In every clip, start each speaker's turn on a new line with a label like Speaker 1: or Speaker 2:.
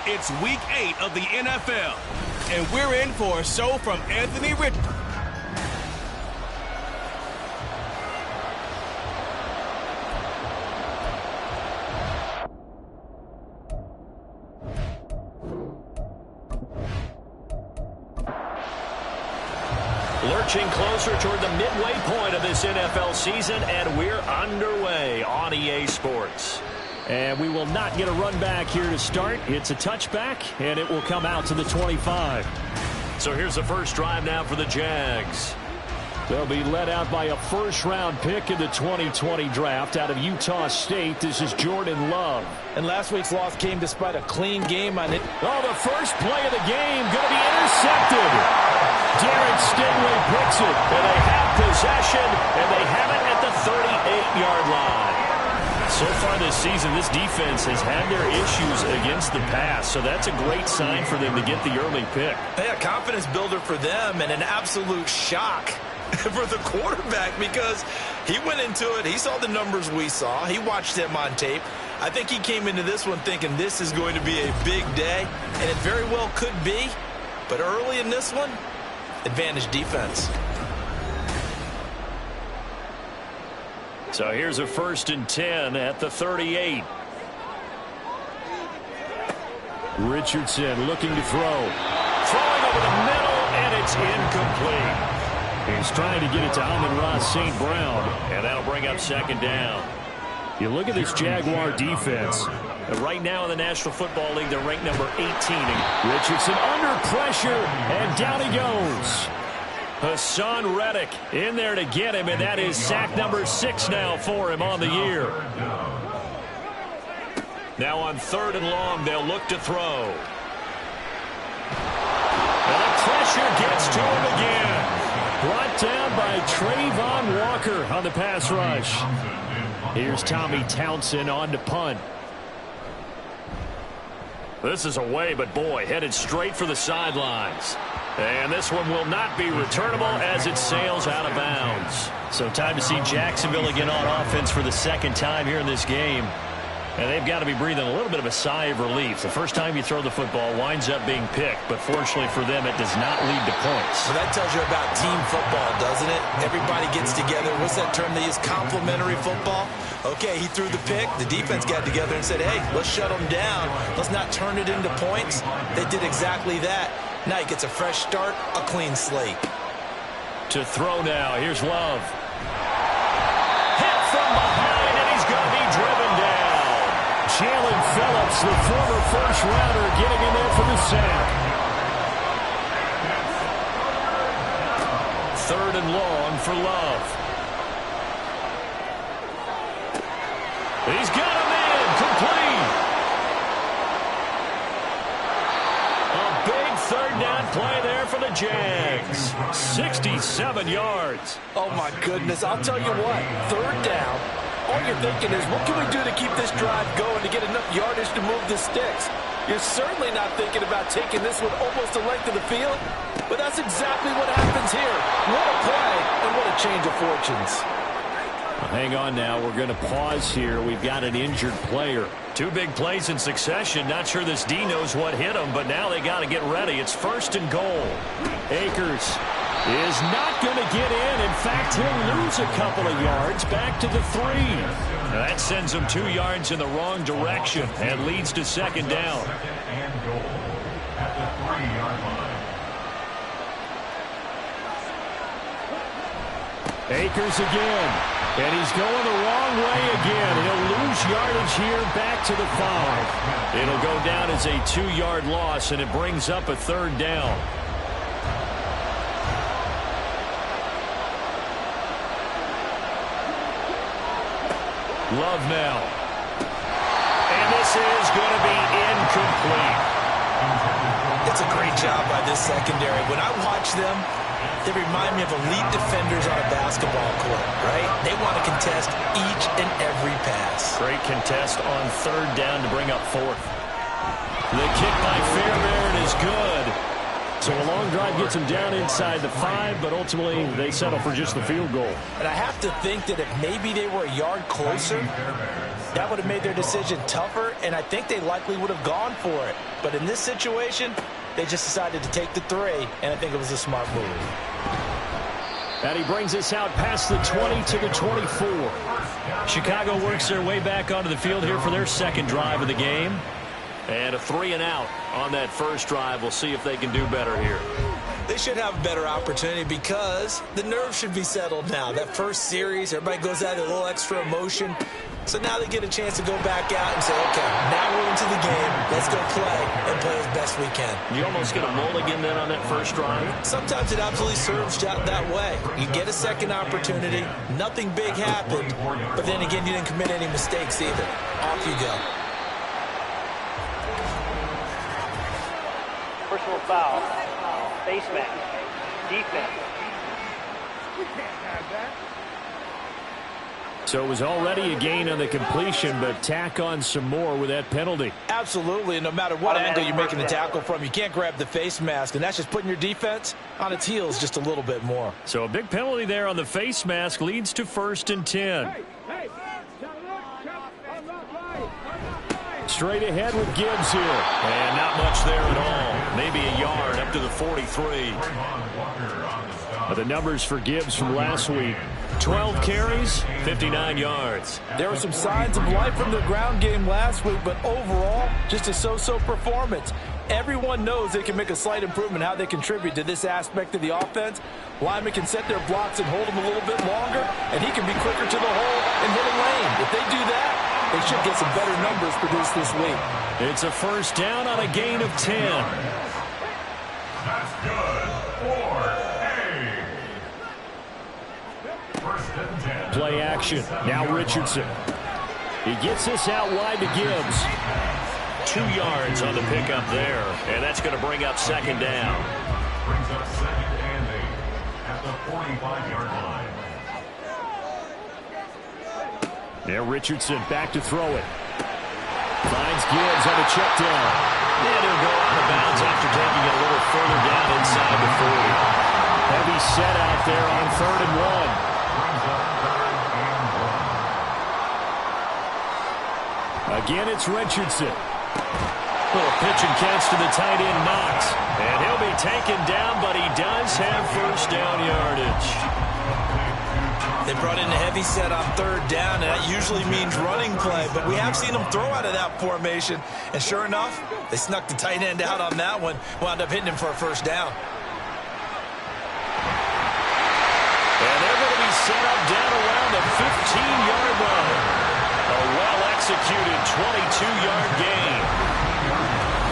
Speaker 1: It's week 8 of the NFL, and we're in for a show from Anthony Richardson.
Speaker 2: Lurching closer toward the midway point of this NFL season, and we're underway on EA Sports. And we will not get a run back here to start. It's a touchback, and it will come out to the 25. So here's the first drive now for the Jags. They'll be led out by a first-round pick in the 2020 draft out of Utah State. This is Jordan Love.
Speaker 3: And last week's loss came despite a clean game on it.
Speaker 2: Oh, the first play of the game going to be intercepted. Derek Stingley picks it, and they have possession, and they have it at the 38-yard line. So far this season, this defense has had their issues against the pass, so that's a great sign for them to get the early pick.
Speaker 3: Yeah, confidence builder for them and an absolute shock for the quarterback because he went into it. He saw the numbers we saw. He watched them on tape. I think he came into this one thinking this is going to be a big day, and it very well could be. But early in this one, advantage defense.
Speaker 2: So here's a 1st and 10 at the 38. Richardson looking to throw. Throwing over the middle, and it's incomplete. He's trying to get it to Amon-Ra St. Brown, and that'll bring up 2nd down. You look at this Jaguar defense. Right now in the National Football League, they're ranked number 18. Richardson under pressure, and down he goes. Hassan Reddick in there to get him, and that is sack number 6 now for him on the year. Now on 3rd and long, they'll look to throw. And the pressure gets to him again. Brought down by Trayvon Walker on the pass rush. Here's Tommy Townsend on to punt. This is away, but boy, headed straight for the sidelines. And this one will not be returnable as it sails out of bounds. So time to see Jacksonville again on offense for the 2nd time here in this game. And they've got to be breathing a little bit of a sigh of relief. The first time you throw the football winds up being picked, but fortunately for them, it does not lead to points.
Speaker 3: Well, that tells you about team football, doesn't it? Everybody gets together. What's that term they use? Complementary football? Okay, he threw the pick. The defense got together and said, hey, let's shut them down. Let's not turn it into points. They did exactly that. Now he gets a fresh start, a clean slate.
Speaker 2: To throw now, here's Love. Hit from behind, and he's going to be driven down. Jalen Phillips, the former first-rounder, getting in there for the sack. 3rd and long for Love. He's got him in, complete. A big 3rd down play there for the Jags. 67 yards.
Speaker 3: Oh, my goodness. I'll tell you what, 3rd down. All you're thinking is, what can we do to keep this drive going to get enough yardage to move the sticks? You're certainly not thinking about taking this one almost the length of the field, but that's exactly what happens here. What a play, and what a change of fortunes.
Speaker 2: Hang on now. We're going to pause here. We've got an injured player. 2 big plays in succession. Not sure this D knows what hit him, but now they got to get ready. It's 1st and goal. Akers is not going to get in. In fact, he'll lose a couple of yards back to the 3. Now that sends him 2 yards in the wrong direction and leads to 2nd down. Akers again. And he's going the wrong way again. He'll lose yardage here back to the 5. It'll go down as a 2-yard loss, and it brings up a 3rd down. Love now. And this is going to be incomplete.
Speaker 3: It's a great job by this secondary. When I watch them, they remind me of elite defenders on a basketball court, right? They want to contest each and every pass.
Speaker 2: Great contest on 3rd down to bring up 4th. The kick by Fairbairn is good. So a long drive gets them down inside the 5, but ultimately they settle for just the field goal.
Speaker 3: And I have to think that if maybe they were a yard closer, that would have made their decision tougher, and I think they likely would have gone for it. But in this situation, they just decided to take the 3, and I think it was a smart move.
Speaker 2: And he brings us out past the 20 to the 24.
Speaker 4: Chicago works their way back onto the field here for their second drive of the game.
Speaker 2: And a 3 and out on that first drive. We'll see if they can do better here.
Speaker 3: They should have a better opportunity because the nerves should be settled now. That first series, everybody goes out with a little extra emotion. So now they get a chance to go back out and say, okay, now we're into the game. Let's go play and play as best we can.
Speaker 2: You almost get a mulligan then on that first drive?
Speaker 3: Sometimes it absolutely serves that way. You get a second opportunity. Nothing big happened. But then again, you didn't commit any mistakes either. Off you go.
Speaker 5: Personal foul. Face mask. Defense.
Speaker 6: We can't have that.
Speaker 2: So it was already a gain on the completion, but tack on some more with that penalty.
Speaker 3: Absolutely. No matter what angle you're making the tackle from, you can't grab the face mask, and that's just putting your defense on its heels just a little bit more.
Speaker 2: So a big penalty there on the face mask leads to 1st and 10. Straight ahead with Gibbs here. And not much there at all. Maybe a yard up to the 43. The numbers for Gibbs from last week. 12 carries, 59 yards.
Speaker 3: There were some signs of life from the ground game last week, but overall, just a so-so performance. Everyone knows they can make a slight improvement how they contribute to this aspect of the offense. Linemen can set their blocks and hold them a little bit longer, and he can be quicker to the hole and hit a lane. If they do that, they should get some better numbers produced this week.
Speaker 2: It's a first down on a gain of 10.
Speaker 7: That's good for
Speaker 2: play action. Now Richardson. He gets this out wide to Gibbs. 2 yards on the pickup there. And that's going to bring up second down.
Speaker 7: Brings up 2nd and 8 at the 45-yard line.
Speaker 2: Now Richardson back to throw it. Finds Gibbs on the check down. And he'll go out of bounds after taking it a little further down inside the 40. Heavy set out there on 3rd and 1. Again, it's Richardson. Little pitch and catch to the tight end, Knox. And he'll be taken down, but he does have first down yardage.
Speaker 3: They brought in a heavy set on 3rd down, and that usually means running play, but we have seen them throw out of that formation. And sure enough, they snuck the tight end out on that one, wound up hitting him for a first down.
Speaker 2: And they're going to be set up down around the 15-yard line. A well-executed 22-yard gain.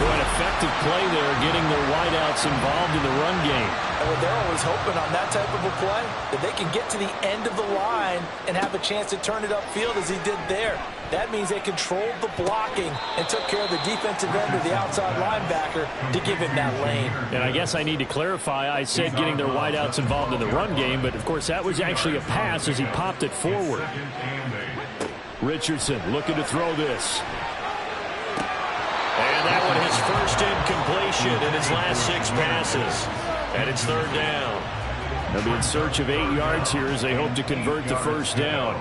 Speaker 2: An effective play there, getting their wideouts involved in the run game.
Speaker 3: Well, they're always hoping on that type of a play that they can get to the end of the line and have a chance to turn it upfield as he did there. That means they controlled the blocking and took care of the defensive end of the outside linebacker to give him that lane.
Speaker 2: And I guess I need to clarify, I said getting their wideouts involved in the run game, but of course that was actually a pass as he popped it forward. Richardson looking to throw this. And that one his first incompletion in his last 6 passes. And it's 3rd down. They'll be in search of 8 yards here as they hope to convert the first down.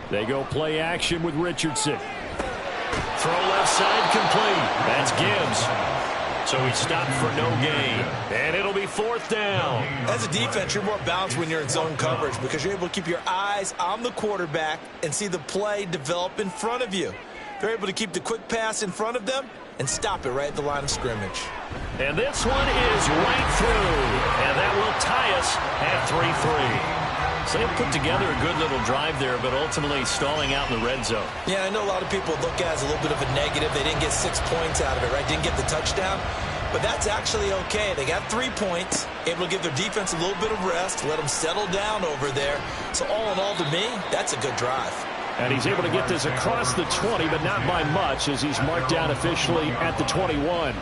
Speaker 2: They go play action with Richardson. Throw left side complete. That's Gibbs. So he stopped for no gain. And it'll be 4th down.
Speaker 3: As a defense, you're more balanced when you're in zone coverage because you're able to keep your eyes on the quarterback and see the play develop in front of you. They're able to keep the quick pass in front of them and stop it right at the line of scrimmage.
Speaker 2: And this one is right through. And that will tie us at 3-3. So they put together a good little drive there, but ultimately stalling out in the red zone.
Speaker 3: Yeah, I know a lot of people look at it as a little bit of a negative. They didn't get 6 points out of it, right? Didn't get the touchdown. But that's actually okay. They got 3 points, able to give their defense a little bit of rest, let them settle down over there. So all in all, to me, that's a good drive.
Speaker 2: And he's able to get this across the 20, but not by much as he's marked down officially at the 21.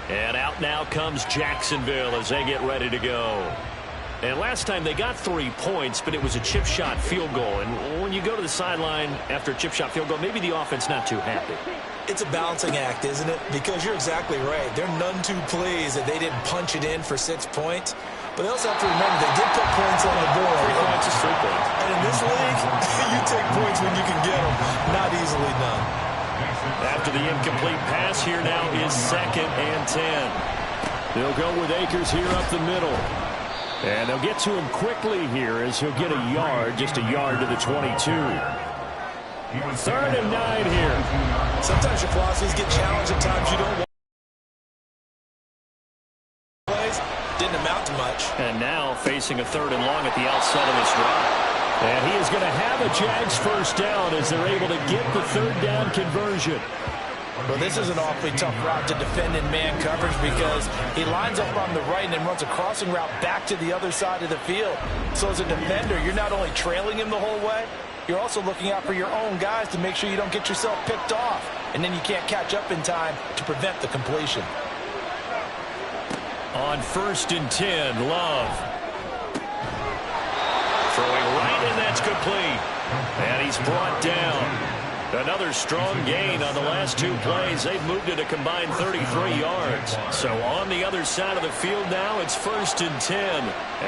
Speaker 2: And out now comes Jacksonville as they get ready to go. And last time they got 3 points, but it was a chip shot field goal. And when you go to the sideline after a chip shot field goal, maybe the offense not too happy.
Speaker 3: It's a balancing act, isn't it? Because you're exactly right. They're none too pleased that they didn't punch it in for 6 points. But they also have to remember they did put points on the board.
Speaker 2: 3 points is 3 points.
Speaker 3: And in this league, you take points when you can get them. Not easily done.
Speaker 2: After the incomplete pass, here now is 2nd and 10. They'll go with Akers here up the middle. And they'll get to him quickly here as he'll get a yard, just a yard to the 22. 3rd and 9 here.
Speaker 3: Sometimes your philosophies get challenged. At times you don't want plays. Didn't amount to much.
Speaker 2: And now facing a 3rd and long at the outset of this drive. And he is going to have a Jags first down as they're able to get the 3rd down conversion.
Speaker 3: Well, this is an awfully tough route to defend in man coverage because he lines up on the right and then runs a crossing route back to the other side of the field. So as a defender, you're not only trailing him the whole way, you're also looking out for your own guys to make sure you don't get yourself picked off. And then you can't catch up in time to prevent the completion.
Speaker 2: On 1st and 10, Love. Throwing right, and that's complete. And he's brought down. Another strong gain on the last 2 plays. They've moved it a combined 33 yards. So on the other side of the field now, it's 1st and 10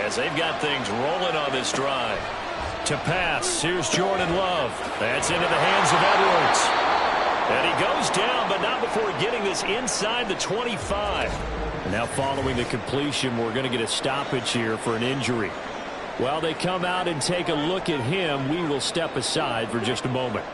Speaker 2: as they've got things rolling on this drive. To pass, here's Jordan Love. That's into the hands of Edwards. And he goes down, but not before getting this inside the 25. And now following the completion, we're going to get a stoppage here for an injury. While they come out and take a look at him, we will step aside for just a moment.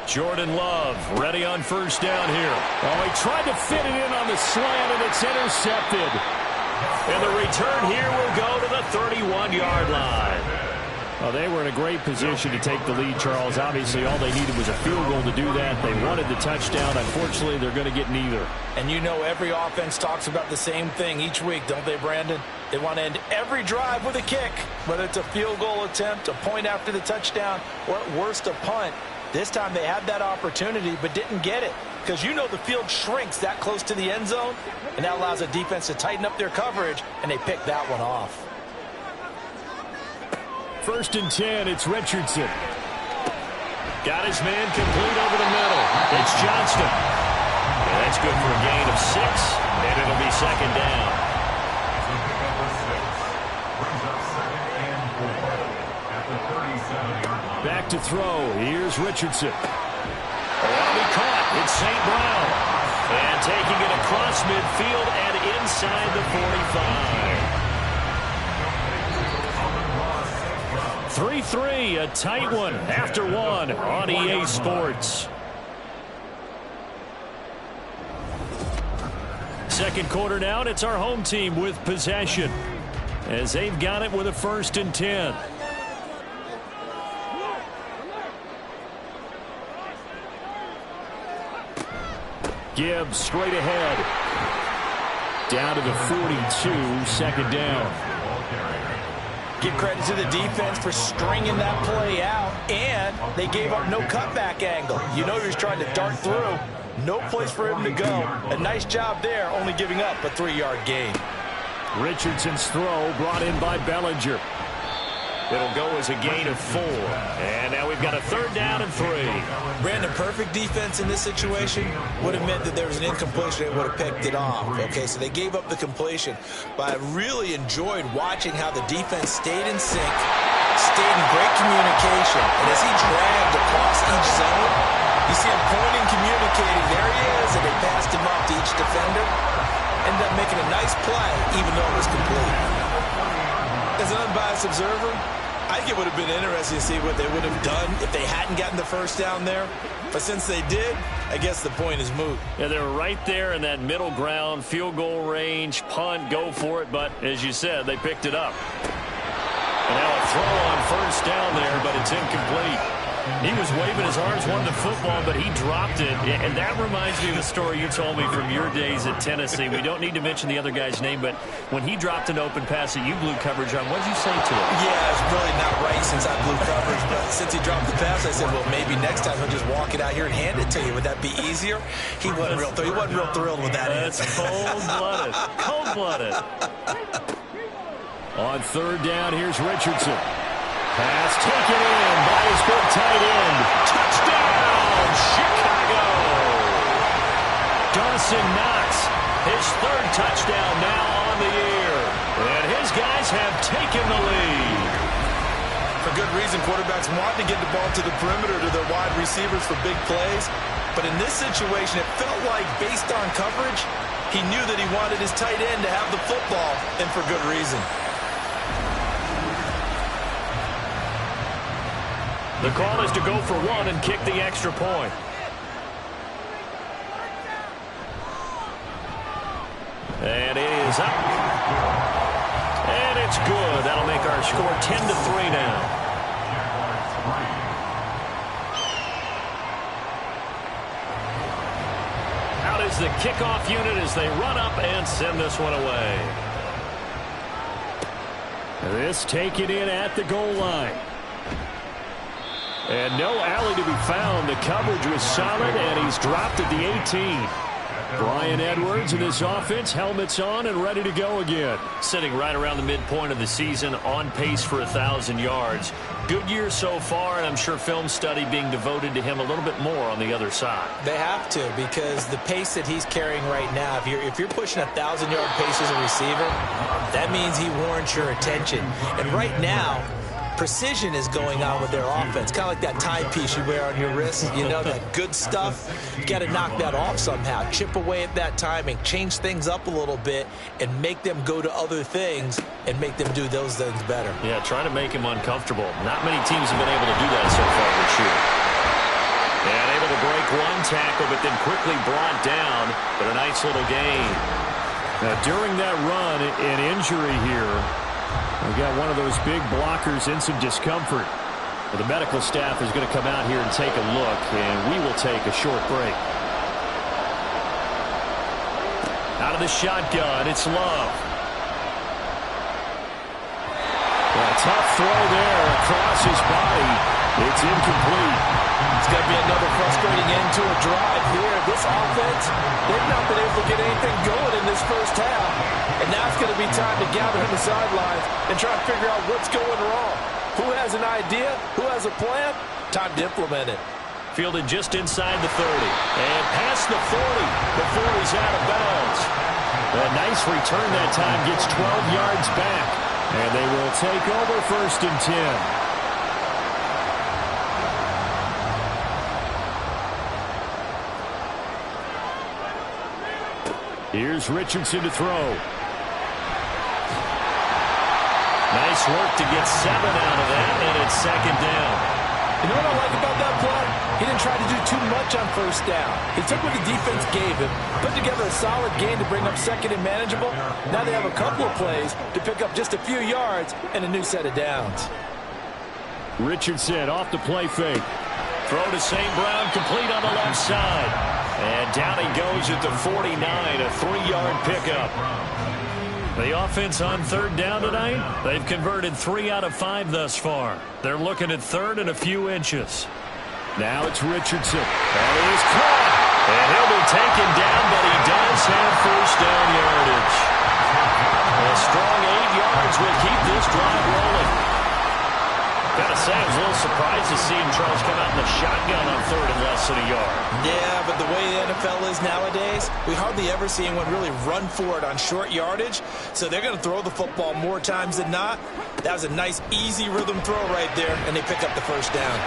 Speaker 2: Jordan Love ready on 1st down here. Oh, he tried to fit it in on the slant, and it's intercepted. And the return here will go to the 31-yard line. Well, they were in a great position to take the lead, Charles. Obviously, all they needed was a field goal to do that. They wanted the touchdown. Unfortunately, they're going to get neither.
Speaker 3: And you know every offense talks about the same thing each week, don't they, Brandon? They want to end every drive with a kick, whether it's a field goal attempt, a point after the touchdown, or at worst a punt. This time they had that opportunity but didn't get it because you know the field shrinks that close to the end zone, and that allows the defense to tighten up their coverage, and they picked that one off.
Speaker 2: 1st and 10, it's Richardson. Got his man complete over the middle. It's Johnston. And that's good for a gain of 6, and it'll be 2nd down. Back to throw. Here's Richardson. Oh, he caught. It's St. Brown. And taking it across midfield and inside the 45. 3-3, a tight one after 1 on EA Sports. 2nd quarter now, and it's our home team with possession as they've got it with a 1st and 10. Gibbs straight ahead. Down to the 42, 2nd down.
Speaker 3: Give credit to the defense for stringing that play out, and they gave up no cutback angle. You know he was trying to dart through. No place for him to go. A nice job there, only giving up a 3-yard gain.
Speaker 2: Richardson's throw brought in by Bellinger. It'll go as a gain of 4. And now we've got a 3rd down and 3.
Speaker 3: Brandon, perfect defense in this situation would have meant that there was an incompletion. They would have picked it off. Okay, so they gave up the completion. But I really enjoyed watching how the defense stayed in sync, stayed in great communication. And as he dragged across each zone, you see him pointing, communicating. There he is, and they passed him up to each defender. Ended up making a nice play, even though it was complete. As an unbiased observer, I think it would have been interesting to see what they would have done if they hadn't gotten the 1st down there. But since they did, I guess the point is moot.
Speaker 2: Yeah, they were right there in that middle ground, field goal range, punt, go for it. But as you said, they picked it up. And now a throw on 1st down there, but it's incomplete.
Speaker 4: He was waving his arms, wanting the football, but he dropped it. And that reminds me of the story you told me from your days at Tennessee. We don't need to mention the other guy's name, but when he dropped an open pass that you blew coverage on, what did you say to him?
Speaker 3: Yeah, it's really not right since I blew coverage, but since he dropped the pass, I said, well, maybe next time he'll just walk it out here and hand it to you. Would that be easier? He wasn't real thrilled with that answer.
Speaker 4: That's cold-blooded. Cold-blooded.
Speaker 2: On third down, here's Richardson. Pass taken in by his big tight end. Touchdown, Chicago!
Speaker 4: Dawson Knox, his third touchdown now on the year. And his guys have taken the lead.
Speaker 3: For good reason, quarterbacks want to get the ball to the perimeter to their wide receivers for big plays. But in this situation, it felt like, based on coverage, he knew that he wanted his tight end to have the football, and for good reason.
Speaker 4: The call is to go for one and kick the extra point. And it is up. And it's good. That'll make our score 10-3 now. Out is the kickoff unit as they run up and send this one away.
Speaker 2: This taken in at the goal line. And no alley to be found. The coverage was solid, and he's dropped at the 18. Brian Edwards and his offense, helmets on and ready to go again.
Speaker 4: Sitting right around the midpoint of the season, on pace for 1,000 yards. Good year so far, and I'm sure film study being devoted to him a little bit more on the other side.
Speaker 3: They have to, because the pace that he's carrying right now, if you're pushing 1,000-yard pace as a receiver, that means he warrants your attention. And right now, precision is going on with their offense. Kind of like that timepiece you wear on your wrist. You know, that good stuff. You got to knock that off somehow. Chip away at that timing. Change things up a little bit and make them go to other things and make them do those things better.
Speaker 4: Yeah, trying to make him uncomfortable. Not many teams have been able to do that so far this year. And able to break one tackle, but then quickly brought down. But a nice little gain.
Speaker 2: Now, during that run, an injury here. We got one of those big blockers in some discomfort. Well, the medical staff is going to come out here and take a look, and we will take a short break.
Speaker 4: Out of the shotgun, it's Love.
Speaker 2: A tough throw there across his body. It's incomplete.
Speaker 3: It's going to be another frustrating end to a drive here. This offense, they've not been able to get anything going in this first half. And now it's going to be time to gather on the sidelines and try to figure out what's going wrong. Who has an idea? Who has a plan? Time to implement it.
Speaker 4: Fielded just inside the 30. And past the 40 before he's out of bounds.
Speaker 2: A nice return that time, gets 12 yards back. And they will take over 1st and 10. Here's Richardson to throw.
Speaker 4: Nice work to get 7 out of that, and it's 2nd down.
Speaker 3: You know what I like about that play? He didn't try to do too much on 1st down. He took what the defense gave him, put together a solid game to bring up 2nd and manageable. Now they have a couple of plays to pick up just a few yards and a new set of downs.
Speaker 2: Richardson off the play fake.
Speaker 4: Throw to St. Brown, complete on the left side. And down he goes at the 49, a 3-yard pickup. The offense on 3rd down tonight, they've converted 3 out of 5 thus far. They're looking at 3rd and a few inches.
Speaker 2: Now it's Richardson. That is caught.
Speaker 4: And he'll be taken down, but he does have 1st down yardage. A strong 8 yards will keep this drive rolling. Gotta say, I was a little surprised to see Charles come out in the shotgun on 3rd and less than a yard.
Speaker 3: Yeah, but the way the NFL is nowadays, we hardly ever see anyone really run for it on short yardage. So they're going to throw the football more times than not. That was a nice, easy rhythm throw right there, and they pick up the 1st down.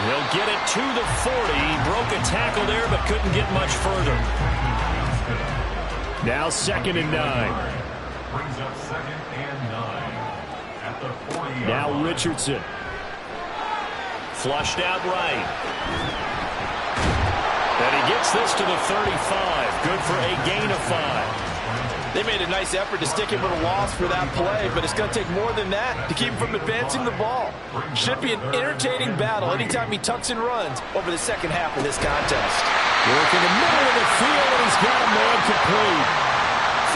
Speaker 4: He'll get it to the 40. He broke a tackle there, but couldn't get much further.
Speaker 2: Now 2nd and 9.
Speaker 7: Brings up 2nd and 9 at the 40-yard line.
Speaker 2: Now Richardson.
Speaker 4: Flushed out right. And he gets this to the 35. Good for a gain of 5.
Speaker 3: They made a nice effort to stick him with a loss for that play, but it's going to take more than that to keep him from advancing the ball. Should be an entertaining battle anytime he tucks and runs over the second half of this contest.
Speaker 2: Work in the middle of the field, and he's got a man complete.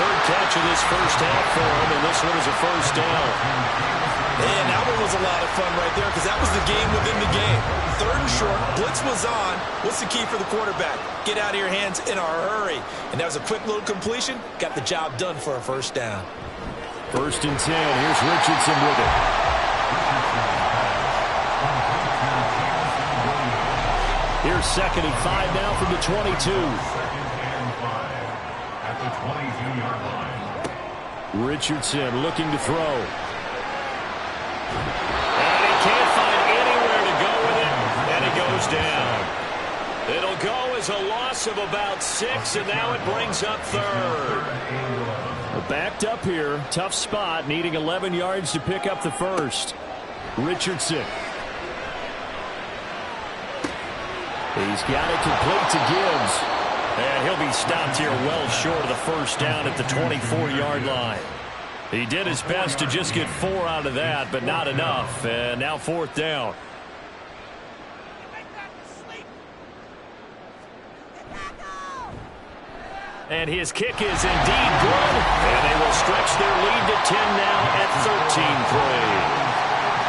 Speaker 2: Third catch of this first half for him, and this one is a first down.
Speaker 3: And that one was a lot of fun right there because that was the game within the game. Third and short, blitz was on. What's the key for the quarterback? Get out of your hands in a hurry. And that was a quick little completion. Got the job done for a first down.
Speaker 2: First and 10. Here's Richardson with it. Here's second and 5 now from the 22.
Speaker 7: Second and 5 at the 22-yard line.
Speaker 2: Richardson looking to throw. And he can't find anywhere to go with it, and it goes down. It'll go as a loss of about 6, and now it brings up third. Backed up here, tough spot, needing 11 yards to pick up the first. Richardson. He's got it complete to Gibbs. And he'll be stopped here well short of the first down at the 24-yard line. He did his best to just get 4 out of that, but not enough. And now fourth down. And his kick is indeed good. And they will stretch their lead to 10 now at 13-3.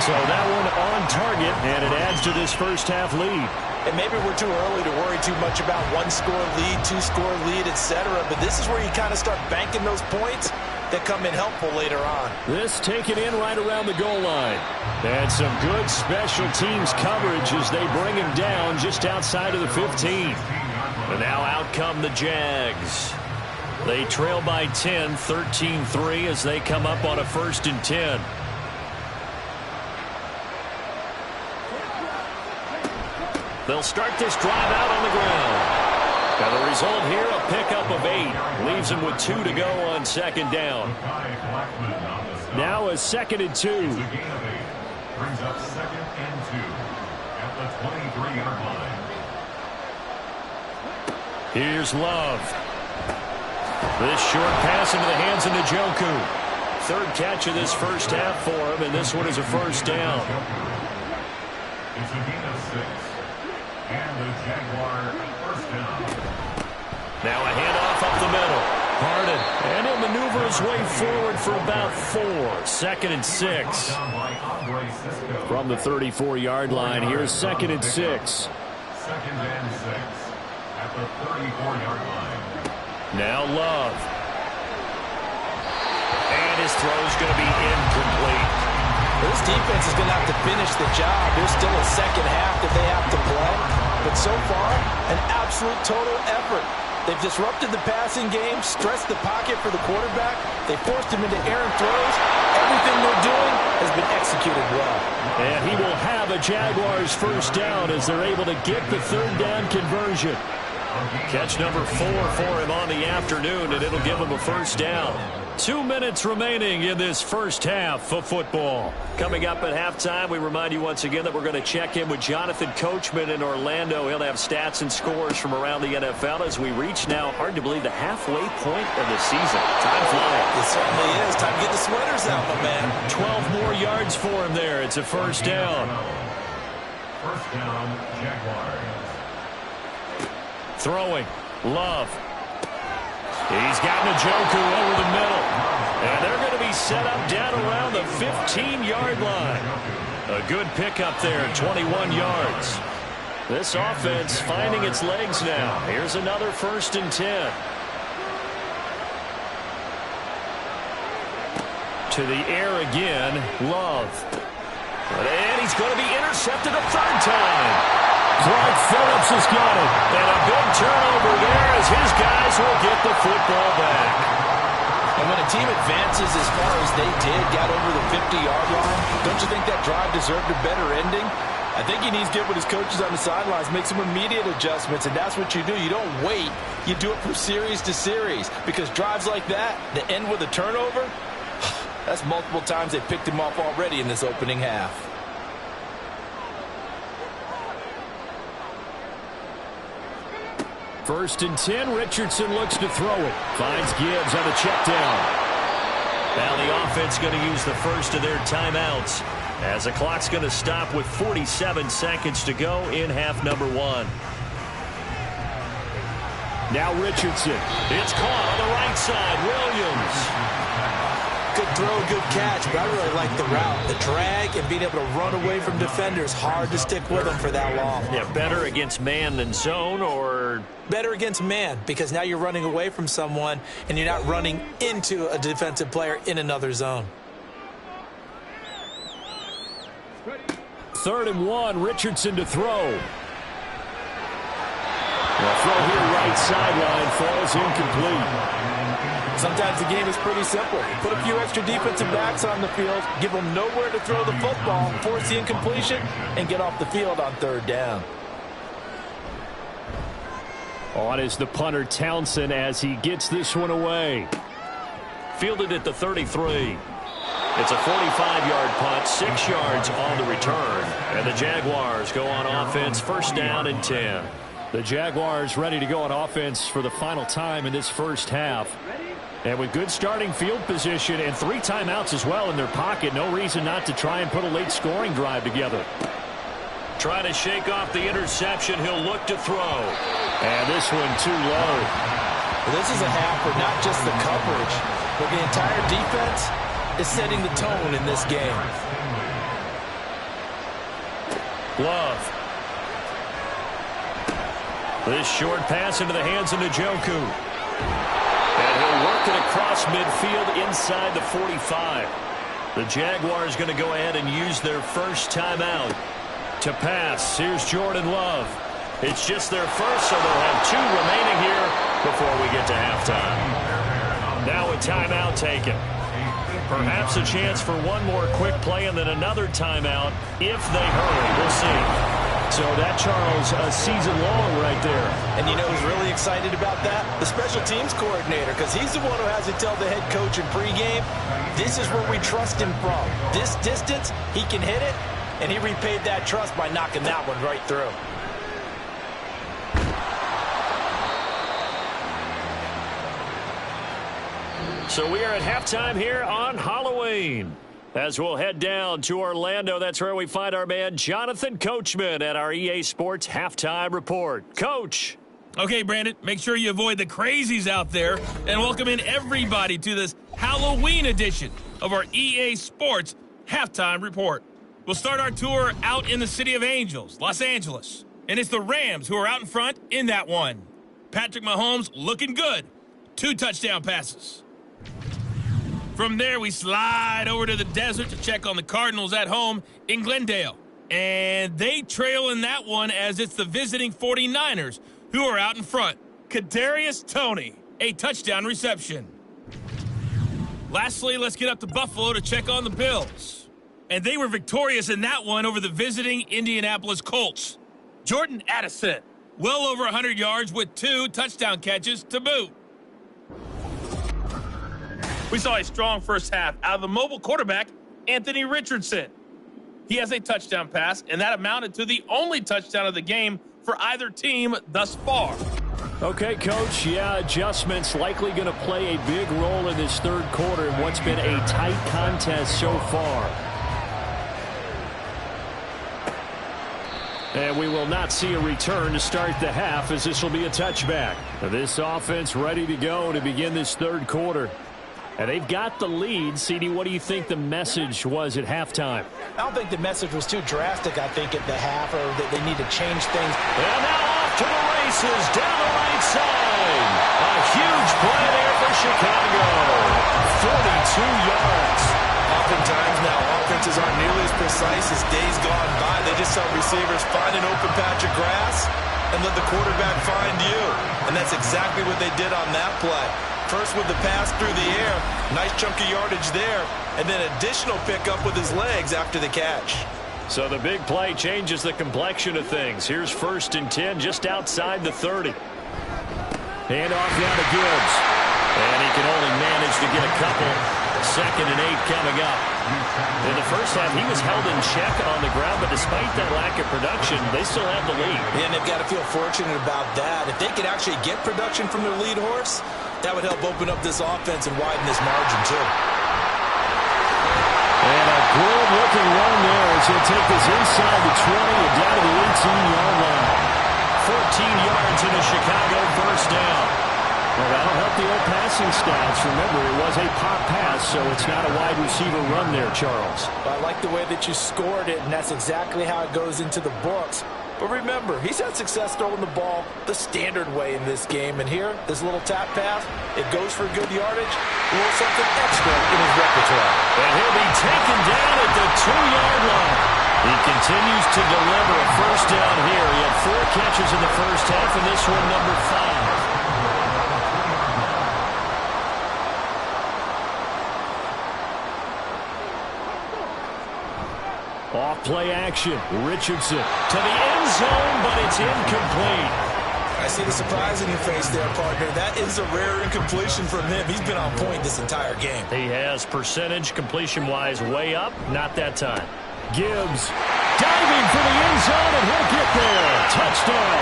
Speaker 2: So that one on target, and it adds to this first half lead.
Speaker 3: And maybe we're too early to worry too much about one-score lead, two-score lead, etc. But this is where you kind of start banking those points that come in helpful later on.
Speaker 2: This taken in right around the goal line. And some good special teams coverage as they bring him down just outside of the 15. And now out come the Jags. They trail by 10, 13-3 as they come up on a first and 10. They'll start this drive out on the ground. And the result here, a pickup of 8. Leaves them with 2 to go on second down. Now a second and 2.
Speaker 7: Brings up second and 2 at the 23-yard line.
Speaker 2: Here's Love. This short pass into the hands of Njoku. Third catch of this first half for him, and this one is a first down.
Speaker 7: It's a gain of 6. And the Jaguar first down.
Speaker 2: Now a handoff up the middle. Harden. And he'll maneuver his way forward for about 4. Second and 6. From the 34-yard line, here's second and 6.
Speaker 7: Second and 6 at the 34-yard line.
Speaker 2: Now Love. And his throw's going to be incomplete.
Speaker 3: This defense is going to have to finish the job. There's still a second half that they have to play. But so far, an absolute total effort. They've disrupted the passing game, stressed the pocket for the quarterback. They forced him into errant throws. Everything they're doing has been executed well.
Speaker 2: And he will have a Jaguars first down as they're able to get the third down conversion. Catch number 4 for him on the afternoon, and it'll give him a first down. 2 minutes remaining in this first half of football. Coming up at halftime, we remind you once again that we're going to check in with Jonathan Coachman in Orlando. He'll have stats and scores from around the NFL as we reach now, hard to believe, the halfway point of the season. Time flying.
Speaker 3: It certainly is. Time to get the sweaters out, my man.
Speaker 2: 12 more yards for him there. It's a first down.
Speaker 7: First down, Jaguars.
Speaker 2: Throwing. Love. He's got Njoku over the middle. And they're going to be set up down around the 15-yard line. A good pickup there, 21 yards. This offense finding its legs now. Here's another first and 10. To the air again, Love. And he's going to be intercepted a third time. Clark Phillips has got it. And a big turnover there as his guys will get the football back.
Speaker 3: And when a team advances as far as they did, got over the 50-yard line, don't you think that drive deserved a better ending? I think he needs to get with his coaches on the sidelines, make some immediate adjustments, and that's what you do. You don't wait. You do it from series to series, because drives like that end with a turnover, that's multiple times they picked him off already in this opening half.
Speaker 2: First and 10, Richardson looks to throw it. Finds Gibbs on the check down.
Speaker 4: Now the offense going to use the first of their timeouts as the clock's going to stop with 47 seconds to go in half number 1.
Speaker 2: Now Richardson.
Speaker 4: It's caught on the right side. Williams.
Speaker 3: Good throw, good catch, but I really like the route. The drag and being able to run away from defenders, hard to stick with them for that long.
Speaker 4: Yeah, better against man than zone, or?
Speaker 3: Better against man, because now you're running away from someone and you're not running into a defensive player in another zone.
Speaker 2: 3rd and 1, Richardson to throw. The throw here right sideline falls incomplete.
Speaker 3: Sometimes the game is pretty simple. Put a few extra defensive backs on the field, give them nowhere to throw the football, force the incompletion, and get off the field on 3rd down.
Speaker 2: On is the punter Townsend as he gets this one away.
Speaker 4: Fielded at the 33. It's a 45-yard punt, 6 yards on the return. And the Jaguars go on offense, 1st down and 10.
Speaker 2: The Jaguars ready to go on offense for the final time in this first half. And with good starting field position and 3 timeouts as well in their pocket, no reason not to try and put a late scoring drive together.
Speaker 4: Trying to shake off the interception. He'll look to throw.
Speaker 2: And this one too low.
Speaker 3: Well, this is a half where not just the coverage, but the entire defense is setting the tone in this game.
Speaker 4: Love. This short pass into the hands of Njoku. And he'll work it across midfield inside the 45. The Jaguars going to go ahead and use their first timeout to pass. Here's Jordan Love. It's just their first, so they'll have 2 remaining here before we get to halftime. Now a timeout taken. Perhaps a chance for one more quick play and then another timeout if they hurry. We'll see.
Speaker 2: So that, Charles, a season long right there.
Speaker 3: And you know who's really excited about that? The special teams coordinator, because he's the one who has to tell the head coach in pregame, this is where we trust him from. This distance, he can hit it, and he repaid that trust by knocking that one right through.
Speaker 4: So we are at halftime here on Halloween. As we'll head down to Orlando, that's where we find our man Jonathan Coachman at our EA Sports Halftime Report. Coach.
Speaker 1: Okay, Brandon, make sure you avoid the crazies out there and welcome in everybody to this Halloween edition of our EA Sports Halftime Report. We'll start our tour out in the City of Angels, Los Angeles. And it's the Rams who are out in front in that one. Patrick Mahomes looking good. 2 touchdown passes. From there, we slide over to the desert to check on the Cardinals at home in Glendale. And they trail in that one as it's the visiting 49ers who are out in front. Kadarius Toney, a touchdown reception. Lastly, let's get up to Buffalo to check on the Bills. And they were victorious in that one over the visiting Indianapolis Colts. Jordan Addison, well over 100 yards with 2 touchdown catches to boot. We saw a strong first half out of the mobile quarterback, Anthony Richardson. He has a touchdown pass, and that amounted to the only touchdown of the game for either team thus far.
Speaker 2: Okay, Coach, yeah, adjustments likely going to play a big role in this 3rd quarter in what's been a tight contest so far. And we will not see a return to start the half as this will be a touchback. This offense ready to go to begin this 3rd quarter. And they've got the lead. CD, what do you think the message was at halftime?
Speaker 3: I don't think the message was too drastic, I think, at the half, or that they need to change things.
Speaker 4: And now off to the races down the right side. A huge play there for Chicago. 42 yards.
Speaker 3: Oftentimes now, offenses aren't nearly as precise as days gone by. They just help receivers find an open patch of grass and let the quarterback find you. And that's exactly what they did on that play. First with the pass through the air, nice chunk of yardage there, and then additional pickup with his legs after the catch.
Speaker 4: So the big play changes the complexion of things. Here's 1st and 10 just outside the 30.
Speaker 2: Hand off down to Gibbs.
Speaker 4: And he can only manage to get a couple. 2nd and 8 coming up. In the first half, he was held in check on the ground, but despite that lack of production, they still have the lead.
Speaker 3: And they've got to feel fortunate about that. If they could actually get production from their lead horse, that would help open up this offense and widen this margin, too.
Speaker 4: And a good-looking run there as he'll take this inside the 20 and down to the 18-yard line. 14 yards in a Chicago first down. Well, that'll help the old passing stats. Remember, it was a pop pass, so it's not a wide receiver run there, Charles.
Speaker 3: I like the way that you scored it, and that's exactly how it goes into the books. But remember, he's had success throwing the ball the standard way in this game. And here, this little tap pass, it goes for good yardage, a little something extra in his repertoire.
Speaker 4: And he'll be taken down at the 2-yard line. He continues to deliver a first down here. He had 4 catches in the first half, and this one number 5. Off play action. Richardson to the end zone, but it's incomplete.
Speaker 3: I see the surprise in your face there, partner. That is a rare incompletion from him. He's been on point this entire game.
Speaker 4: He has percentage completion-wise way up. Not that time. Gibbs diving for the end zone, and he'll get there. Touchdown.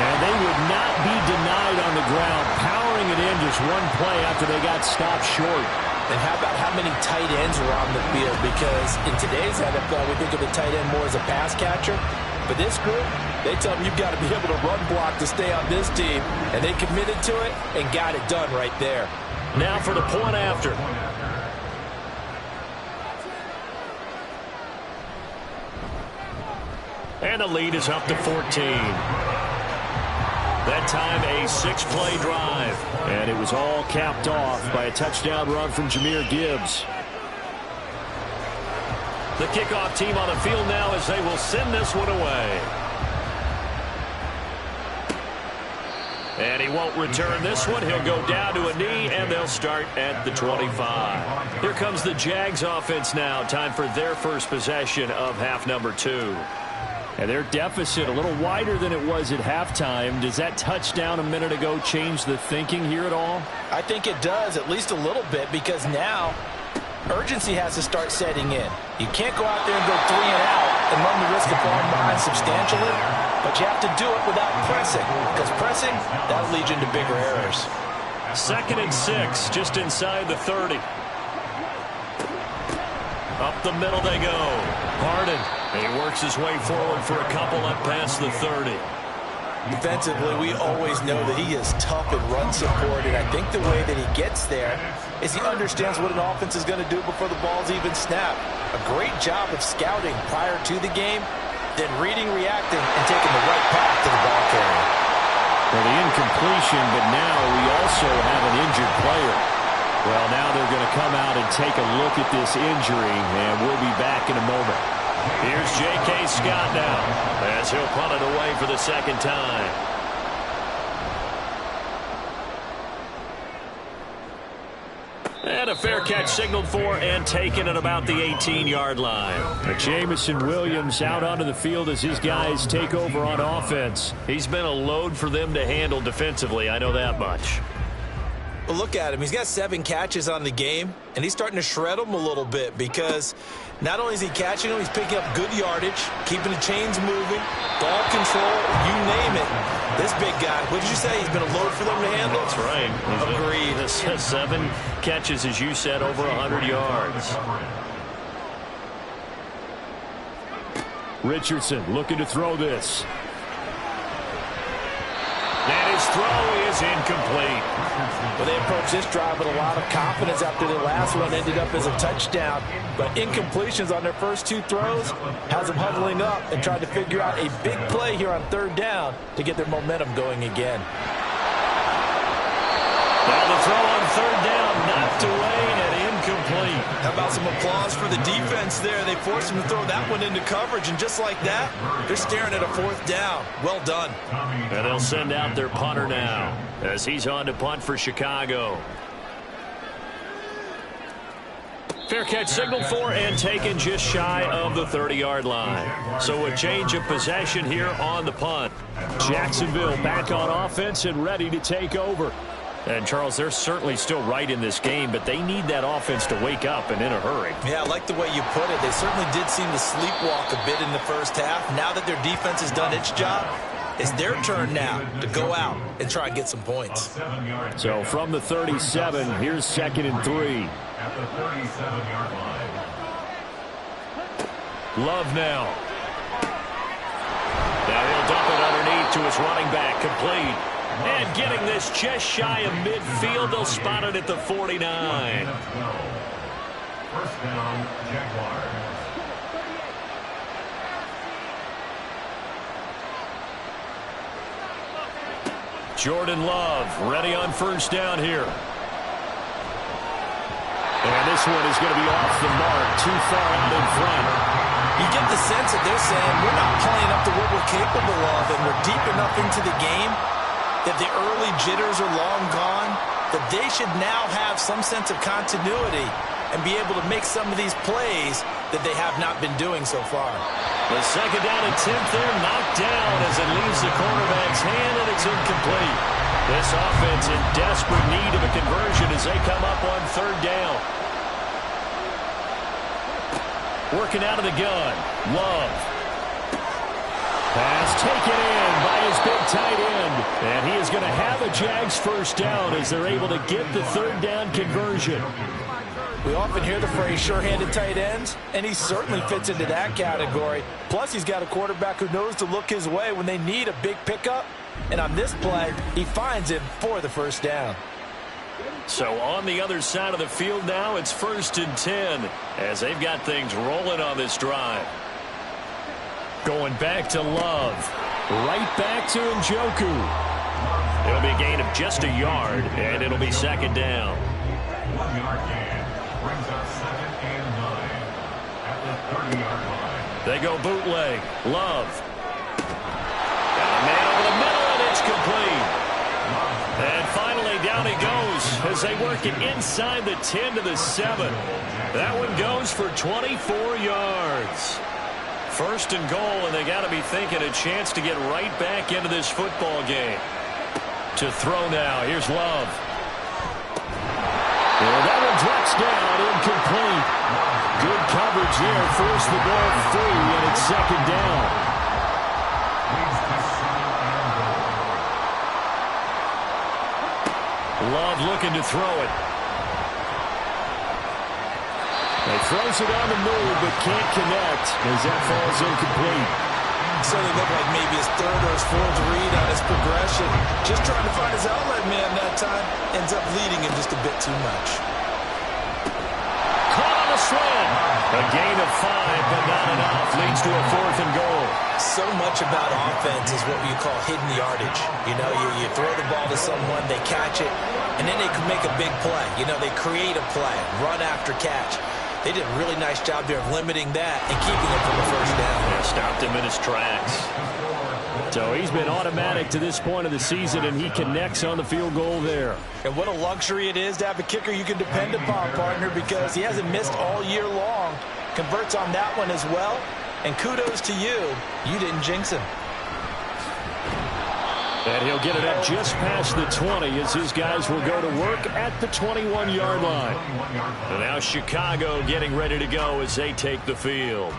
Speaker 4: And they would not be denied on the ground, powering it in just one play after they got stopped short.
Speaker 3: And how about how many tight ends were on the field? Because in today's NFL, we think of the tight end more as a pass catcher. But this group, they tell them you've got to be able to run block to stay on this team. And they committed to it and got it done right there.
Speaker 4: Now for the point after. And the lead is up to 14. That time a 6-play drive. And it was all capped off by a touchdown run from Jahmyr Gibbs. The kickoff team on the field now as they will send this one away. And he won't return this one. He'll go down to a knee, and they'll start at the 25. Here comes the Jags offense now. Time for their first possession of half number 2. And their deficit a little wider than it was at halftime. Does that touchdown a minute ago change the thinking here at all?
Speaker 3: I think it does, at least a little bit, because now urgency has to start setting in. You can't go out there and go 3 and out and run the risk of falling behind substantially, but you have to do it without pressing, because pressing, that'll lead you into bigger errors.
Speaker 4: 2nd and 6, just inside the 30. Up the middle they go. Harden. He works his way forward for a couple up past the 30.
Speaker 3: Defensively, we always know that he is tough in run support, and I think the way that he gets there is he understands what an offense is going to do before the ball's even snapped. A great job of scouting prior to the game, then reading, reacting, and taking the right path to the ball carrier.
Speaker 4: Well, the incompletion, but now we also have an injured player. Well, now they're going to come out and take a look at this injury, and we'll be back in a moment. Here's J.K. Scott now as he'll punt it away for the second time. And a fair catch signaled for and taken at about the 18-yard line. Jamison Williams out onto the field as his guys take over on offense. He's been a load for them to handle defensively, I know that much.
Speaker 3: Well, look at him. He's got 7 catches on the game, and he's starting to shred them a little bit because not only is he catching them, he's picking up good yardage, keeping the chains moving, ball control, you name it. This big guy, what did you say? He's been a load for them to handle?
Speaker 4: That's right.
Speaker 3: Agreed.
Speaker 4: 7 catches, as you said, over 100 yards. Richardson looking to throw this. And his throw is incomplete.
Speaker 3: Well, they approached this drive with a lot of confidence after their last one ended up as a touchdown. But incompletions on their first 2 throws has them huddling up and trying to figure out a big play here on 3rd down to get their momentum going again.
Speaker 4: Now the throw on 3rd down, knocked away and incomplete.
Speaker 3: How about some applause for the defense there? They forced him to throw that one into coverage, and just like that, they're staring at a 4th down. Well done.
Speaker 4: And they'll send out their punter now as he's on to punt for Chicago. Fair catch signaled for and taken just shy of the 30-yard line. So a change of possession here on the punt. Jacksonville back on offense and ready to take over. And, Charles, they're certainly still right in this game, but they need that offense to wake up and in a hurry.
Speaker 3: Yeah, I like the way you put it. They certainly did seem to sleepwalk a bit in the first half. Now that their defense has done its job, it's their turn now to go out and try and get some points.
Speaker 4: So from the 37, here's 2nd and 3.
Speaker 7: At the 37-yard line.
Speaker 4: Love now. Now he'll dump it underneath to his running back, complete. And getting this just shy of midfield, they'll spot it at the 49.
Speaker 7: First down, Jaguars.
Speaker 4: Jordan Love ready on first down here. And this one is going to be off the mark, too far out in front.
Speaker 3: You get the sense that they're saying we're not playing up to what we're capable of, and we're deep enough into the game that the early jitters are long gone, that they should now have some sense of continuity and be able to make some of these plays that they have not been doing so far.
Speaker 4: The second down attempt there knocked down as it leaves the quarterback's hand, and it's incomplete. This offense in desperate need of a conversion as they come up on third down. Working out of the gun. Love. Pass taken in by his big tight end. And he is going to have a Jags first down as they're able to get the third down conversion.
Speaker 3: We often hear the phrase sure-handed tight ends, and he certainly fits into that category. Plus, he's got a quarterback who knows to look his way when they need a big pickup. And on this play, he finds him for the first down.
Speaker 4: So on the other side of the field now, it's 1st and 10 as they've got things rolling on this drive. Going back to Love. Right back to Njoku. It'll be a gain of just a yard, and it'll be second down.
Speaker 7: 1 yard gain brings up 2nd and 9 at the 30-yard line.
Speaker 4: They go bootleg. Love. Got a man over the middle, and it's complete. And finally, down he goes as they work it inside the 10 to the 7. That one goes for 24 yards. 1st and goal, and they got to be thinking a chance to get right back into this football game. To throw now. Here's Love. Well, that one drops down, incomplete. Good coverage there. Forced the ball free, and it's second down. Love looking to throw it. He throws it on the move, but can't connect as that falls incomplete.
Speaker 3: So they look like maybe his 3rd or his 4th read on his progression. Just trying to find his outlet man that time. Ends up leading him just a bit too much.
Speaker 4: Caught on a slam. A gain of 5, but not enough. Leads to a 4th and goal.
Speaker 3: So much about offense is what you call hidden yardage. You know, you throw the ball to someone, they catch it, and then they can make a big play. You know, they create a play, run after catch. They did a really nice job there of limiting that and keeping him from the first down.
Speaker 4: Yeah, stopped him in his tracks. So he's been automatic to this point of the season, and he connects on the field goal there.
Speaker 3: And what a luxury it is to have a kicker you can depend upon, partner, because he hasn't missed all year long. Converts on that one as well. And kudos to you. You didn't jinx him.
Speaker 4: And he'll get it up just past the 20 as his guys will go to work at the 21-yard line. And now Chicago getting ready to go as they take the field.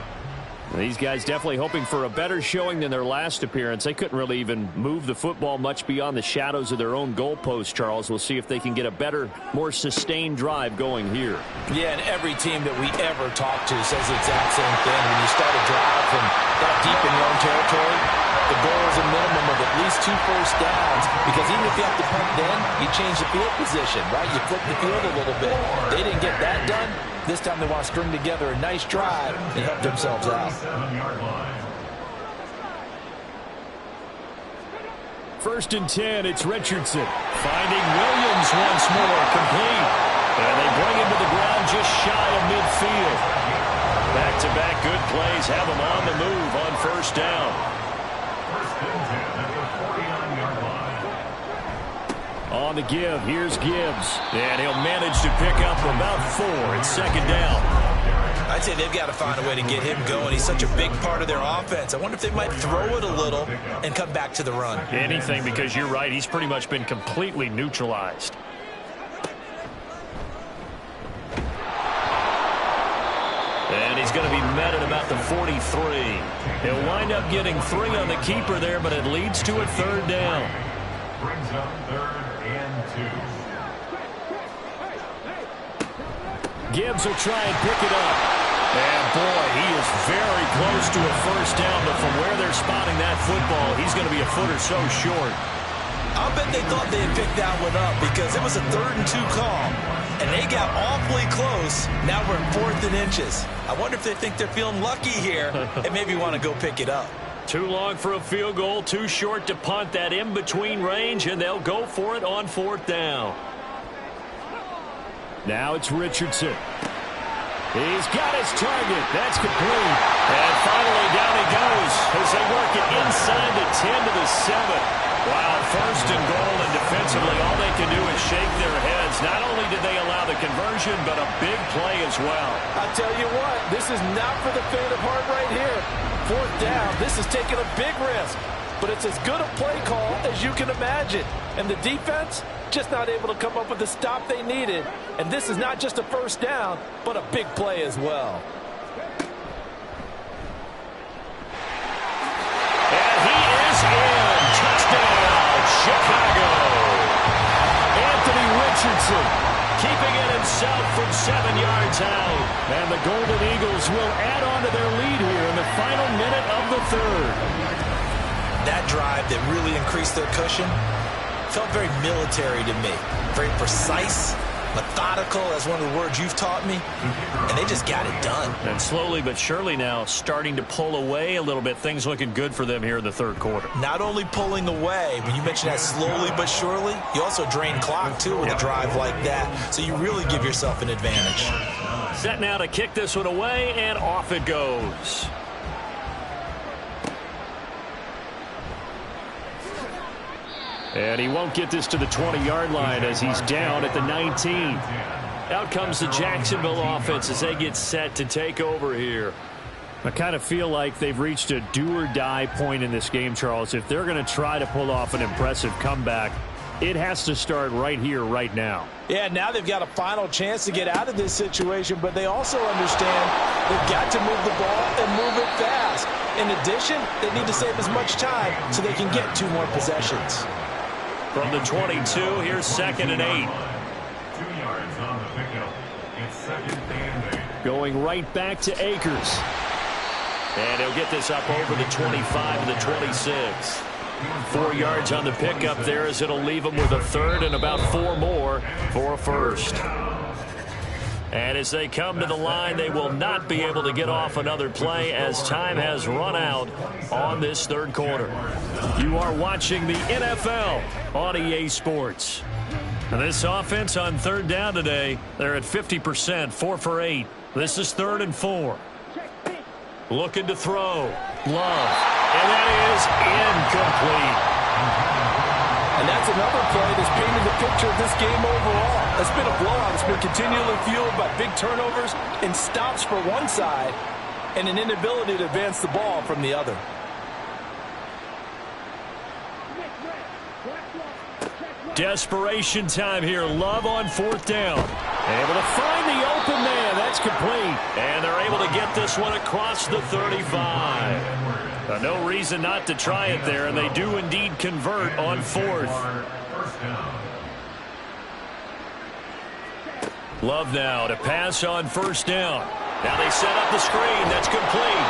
Speaker 4: These guys definitely hoping for a better showing than their last appearance. They couldn't really even move the football much beyond the shadows of their own goalpost, Charles. We'll see if they can get a better, more sustained drive going here.
Speaker 3: Yeah, and every team that we ever talk to says the exact same thing. When you start a drive from that deep in your own territory, the goal is a minimum of at least 2 first downs, because even if you have to punt then, you change the field position, right? You flip the field a little bit. They didn't get that done. This time they want to string together a nice drive and help themselves out.
Speaker 4: 1st and 10, it's Richardson. Finding Williams once more, complete. And they bring him to the ground just shy of midfield. Back-to-back good plays have him on the move on first down. On the give, here's Gibbs. And he'll manage to pick up about 4. It's second down.
Speaker 3: I'd say they've got to find a way to get him going. He's such a big part of their offense. I wonder if they might throw it a little and come back to the run.
Speaker 4: Anything, because you're right. He's pretty much been completely neutralized. he's going to be met at about the 43. He'll wind up getting 3 on the keeper there, but it leads to a 3rd down.
Speaker 7: Brings up 3rd and 2.
Speaker 4: Gibbs will try and pick it up. And, boy, he is very close to a 1st down, but from where they're spotting that football, he's going to be a foot or so short.
Speaker 3: I'll bet they thought they had picked that one up because it was a 3rd and 2 call, and they got awfully close. Now we're in 4th and inches. I wonder if they think they're feeling lucky here and maybe want to go pick it up.
Speaker 4: Too long for a field goal, too short to punt that in-between range, and they'll go for it on 4th down. Now it's Richardson. He's got his target. That's complete. And finally down he goes as they work it inside the 10 to the 7. Wow, 1st and goal, and defensively all they can do is shake their heads. Not only did they allow the conversion, but a big play as well.
Speaker 8: I tell you what, this is not for the faint of heart right here. 4th down, this is taking a big risk. But it's as good a play call as you can imagine. And the defense, just not able to come up with the stop they needed. And this is not just a 1st down, but a big play as well.
Speaker 4: And he is in. Touchdown, Chicago. Anthony Richardson keeping it himself from 7 yards out. And the Golden Eagles will add on to their lead here in the final minute of the 3rd.
Speaker 3: That drive that really increased their cushion felt very military to me. Very precise, methodical, that's one of the words you've taught me. And they just got it done.
Speaker 4: And slowly but surely now starting to pull away a little bit. Things looking good for them here in the 3rd quarter.
Speaker 3: Not only pulling away, when you mentioned that slowly but surely, you also drain clock too with a drive like that. So you really give yourself an advantage.
Speaker 4: Set now to kick this one away, and off it goes. And he won't get this to the 20-yard line as he's down at the 19. Out comes the Jacksonville offense as they get set to take over here. I kind of feel like they've reached a do-or-die point in this game, Charles. If they're going to try to pull off an impressive comeback, it has to start right here, right now.
Speaker 8: Yeah, now they've got a final chance to get out of this situation, but they also understand they've got to move the ball and move it fast. In addition, they need to save as much time so they can get 2 more possessions.
Speaker 4: From the 22, here's 2nd and 8.
Speaker 7: 2 yards on the pickup. It's 2nd and 8.
Speaker 4: Going right back to Akers. And he'll get this up over the 25 to the 26. 4 yards on the pickup there as it'll leave him with a 3rd and about 4 more for a 1st. And as they come to the line, they will not be able to get off another play as time has run out on this 3rd quarter. You are watching the NFL on EA Sports. And this offense on 3rd down today, they're at 50%, 4 for 8. This is 3rd and 4. Looking to throw. Love. And that is incomplete.
Speaker 8: And that's another play that's painted the picture of this game overall. It's been a blowout. It's been continually fueled by big turnovers and stops for one side and an inability to advance the ball from the other.
Speaker 4: Desperation time here. Love on 4th down. Able to find the open man. That's complete. And they're able to get this one across the 35. No reason not to try it there, and they do indeed convert on 4th. Love now to pass on 1st down. Now they set up the screen. That's complete.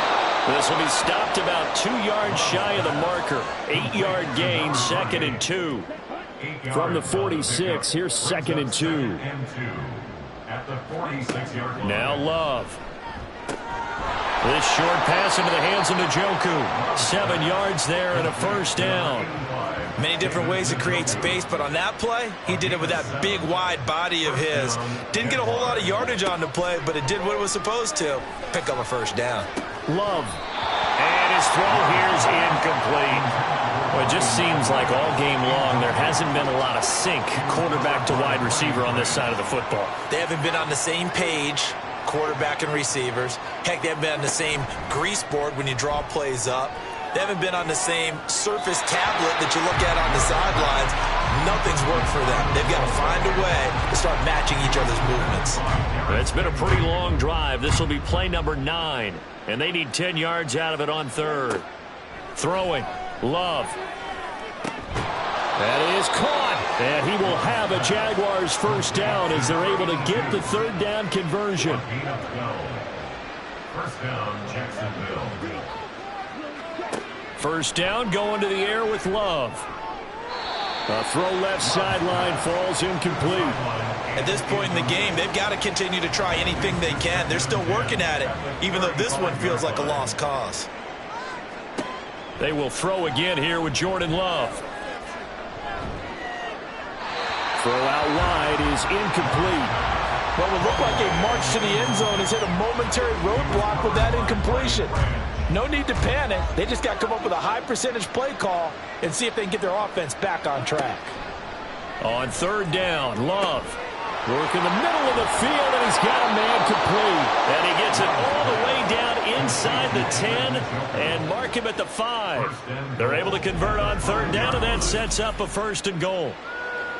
Speaker 4: This will be stopped about 2 yards shy of the marker. 8-yard gain, 2nd and 2. From the 46, here's 2nd and 2. Now Love. This short pass into the hands of Njoku. 7 yards there and a 1st down.
Speaker 3: Many different ways to create space, but on that play, he did it with that big, wide body of his. Didn't get a whole lot of yardage on the play, but it did what it was supposed to. Pick up a 1st down.
Speaker 4: Love. And his throw here is incomplete. Well, it just seems like all game long there hasn't been a lot of sync quarterback to wide receiver on this side of the football.
Speaker 3: They haven't been on the same page, quarterback and receivers. Heck, they haven't been on the same grease board when you draw plays up. They haven't been on the same surface tablet that you look at on the sidelines. Nothing's worked for them. They've got to find a way to start matching each other's movements.
Speaker 4: It's been a pretty long drive. This will be play number 9, and they need 10 yards out of it on third. Throwing, Love. That is caught, and he will have a Jaguars first down as they're able to get the third down conversion.
Speaker 7: First down, Jacksonville.
Speaker 4: First down going to the air with Love. A throw left sideline falls incomplete.
Speaker 3: At this point in the game, they've got to continue to try anything they can. They're still working at it, even though this one feels like a lost cause.
Speaker 4: They will throw again here with Jordan Love. Throw out wide is incomplete.
Speaker 8: What would look like a march to the end zone has hit a momentary roadblock with that incompletion. No need to panic. They just got to come up with a high percentage play call and see if they can get their offense back on track. On third down, Love. Work in the middle of the field, and he's got a man complete.
Speaker 4: And he gets it all the way down inside the 10 and mark him at the 5. They're able to convert on third down, and that sets up a first and goal.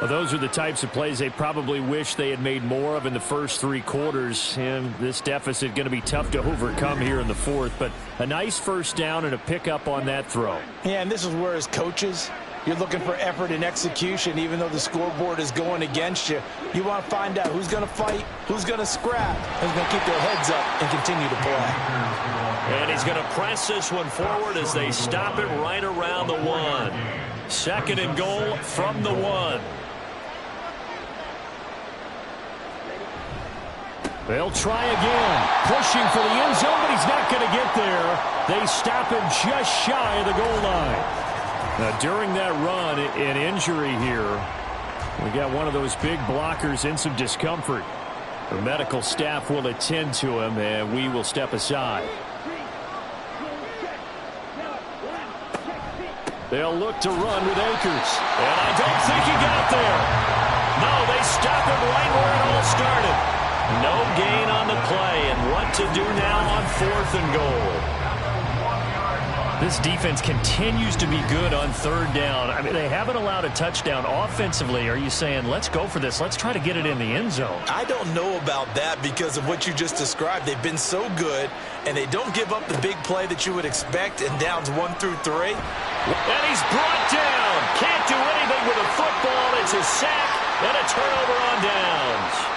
Speaker 2: Well, those are the types of plays they probably wish they had made more of in the first 3 quarters. And this deficit going to be tough to overcome here in the fourth. But a nice first down and a pickup on that throw.
Speaker 8: Yeah, and this is where as coaches, you're looking for effort and execution. Even though the scoreboard is going against you, you want to find out who's going to fight, who's going to scrap, who's going to keep their heads up and continue to play.
Speaker 4: And he's going to press this one forward as they stop it right around the 1. Second and goal from the 1.
Speaker 2: They'll try again. Pushing for the end zone, but he's not going to get there. They stop him just shy of the goal line. Now, during that run, an injury here. We got one of those big blockers in some discomfort. The medical staff will attend to him, and we will step aside. They'll look to run with Akers.
Speaker 4: And I don't think he got there. No, they stop him right where it all started. No gain on the play, and what to do now on fourth and goal.
Speaker 2: This defense continues to be good on third down. I mean, they haven't allowed a touchdown offensively. Are you saying, let's go for this, let's try to get it in the end zone?
Speaker 3: I don't know about that because of what you just described. They've been so good, and they don't give up the big play that you would expect in downs 1 through 3.
Speaker 4: And he's brought down. Can't do anything with a football. It's a sack and a turnover on downs.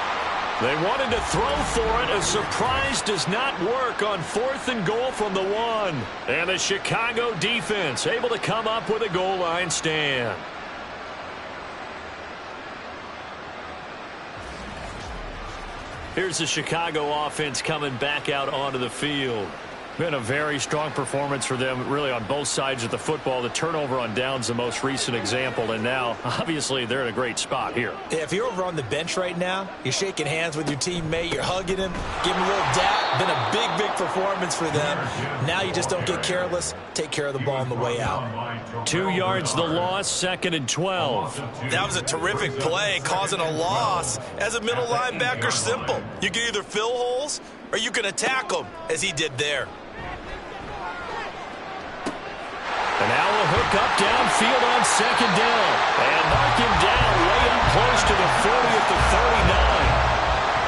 Speaker 4: They wanted to throw for it. A surprise does not work on fourth and goal from the 1. And the Chicago defense able to come up with a goal line stand. Here's the Chicago offense coming back out onto the field.
Speaker 2: Been a very strong performance for them, really, on both sides of the football. The turnover on downs, the most recent example, and now, obviously, they're in a great spot here.
Speaker 3: Yeah, if you're over on the bench right now, you're shaking hands with your teammate, you're hugging him, giving him a little dap. Been a big, big performance for them. Now you just don't get careless. Take care of the ball on the way out.
Speaker 4: 2 yards the loss, second and 12.
Speaker 3: That was a terrific play, causing a loss. As a middle linebacker, simple. You can either fill holes or you can attack them, as he did there.
Speaker 4: And now a hook up downfield on second down. And mark him down way up close to the 40 at the 39.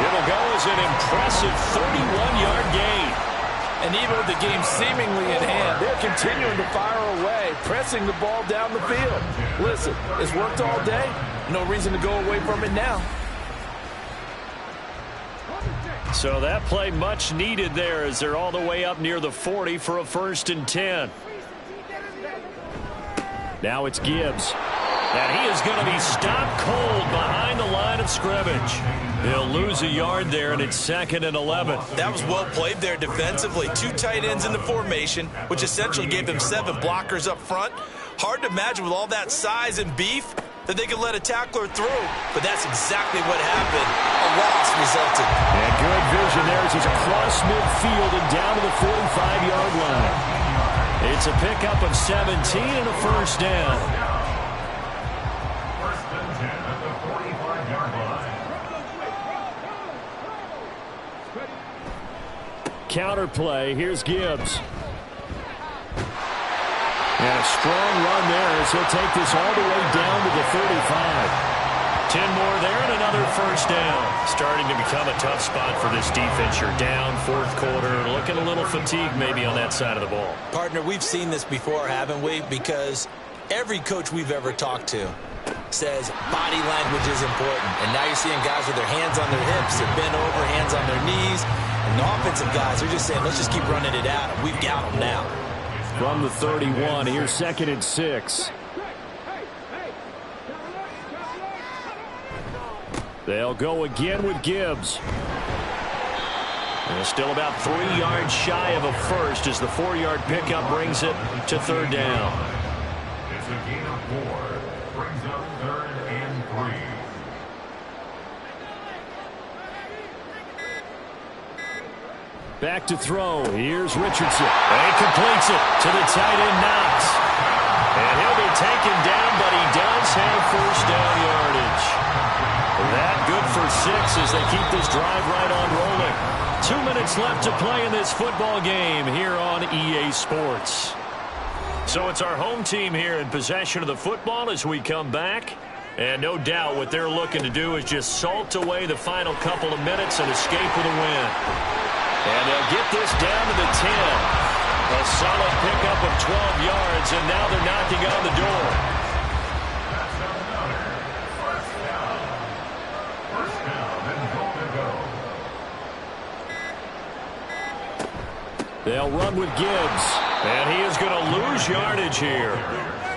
Speaker 4: It'll go as an impressive 31-yard gain.
Speaker 8: And even with the game seemingly in hand, they're continuing to fire away, pressing the ball down the field. Listen, it's worked all day. No reason to go away from it now.
Speaker 4: So that play much needed there as they're all the way up near the 40 for a first and 10.
Speaker 2: Now it's Gibbs.
Speaker 4: And he is going to be stopped cold behind the line of scrimmage. He'll lose a yard there, and it's second and 11.
Speaker 3: That was well played there defensively. 2 tight ends in the formation, which essentially gave them 7 blockers up front. Hard to imagine with all that size and beef that they could let a tackler through. But that's exactly what happened. A loss resulted.
Speaker 2: And good vision there as he's across midfield and down to the 45-yard line.
Speaker 4: It's a pickup of 17 and a first down.
Speaker 7: First and 10 at the 45-yard line.
Speaker 2: Counter play. Here's Gibbs. And a strong run there as he'll take this all the way down to the 35.
Speaker 4: 10 more there and another first down. Starting to become a tough spot for this defense. You're down fourth quarter, looking a little fatigued maybe on that side of the ball.
Speaker 3: Partner, we've seen this before, haven't we? Because every coach we've ever talked to says body language is important. And now you're seeing guys with their hands on their hips, they're bent over, hands on their knees. And the offensive guys are just saying, let's just keep running it at them. We've got them now.
Speaker 2: From the 31, here's 2nd and 6. They'll go again with Gibbs.
Speaker 4: And still about 3 yards shy of a first as the 4-yard pickup brings it to 3rd down.
Speaker 7: It's a gain of 4. Brings up 3rd and 3.
Speaker 2: Back to throw. Here's Richardson.
Speaker 4: And he completes it to the tight end, Knox. And he'll be taken down, but he does have first down yardage. That good for 6 as they keep this drive right on rolling. 2 minutes left to play in this football game here on EA Sports. So it's our home team here in possession of the football as we come back. And no doubt what they're looking to do is just salt away the final couple of minutes and escape with a win. And they'll get this down to the 10. A solid pickup of 12 yards, and now they're knocking on the door.
Speaker 7: That's another first down. First down and goal to go.
Speaker 2: They'll run with Gibbs.
Speaker 4: And he is going to lose yardage here.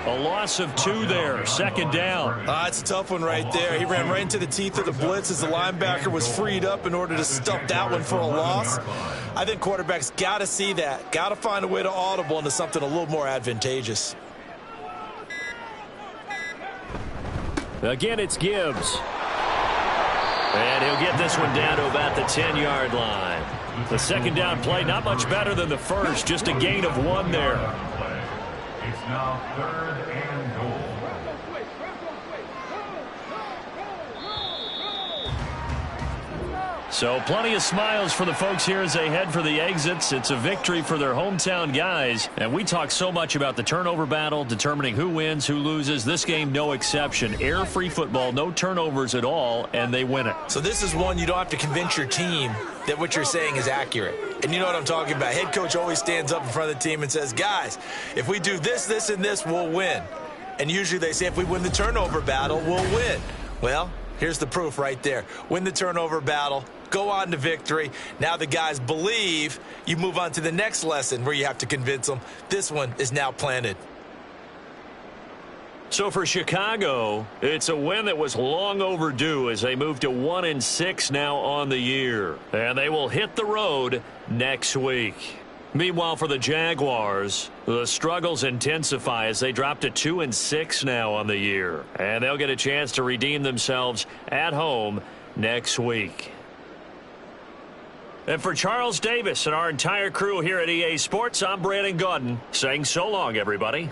Speaker 4: A loss of 2 there, 2nd down.
Speaker 3: It's a tough one right there. He ran right into the teeth of the blitz as the linebacker was freed up in order to stuff that one for a loss. I think quarterbacks got to see that. Got to find a way to audible into something a little more advantageous.
Speaker 2: Again, it's Gibbs.
Speaker 4: And he'll get this one down to about the 10-yard line. The 2nd down play, not much better than the first, just a gain of 1 there.
Speaker 7: It's now 3rd and goal.
Speaker 4: So plenty of smiles for the folks here as they head for the exits. It's a victory for their hometown guys. And we talk so much about the turnover battle, determining who wins, who loses. This game, no exception. Air-free football, no turnovers at all, and they win it.
Speaker 3: So this is one you don't have to convince your team that what you're saying is accurate. And you know what I'm talking about. Head coach always stands up in front of the team and says, guys, if we do this, this, and this, we'll win. And usually they say if we win the turnover battle, we'll win. Well, here's the proof right there. Win the turnover battle. Go on to victory. Now the guys believe. You move on to the next lesson where you have to convince them. This one is now planted.
Speaker 4: So for Chicago, it's a win that was long overdue as they move to 1-6 now on the year. And they will hit the road next week. Meanwhile, for the Jaguars, the struggles intensify as they drop to 2-6 now on the year. And they'll get a chance to redeem themselves at home next week. And for Charles Davis and our entire crew here at EA Sports, I'm Brandon Gaudin saying so long, everybody.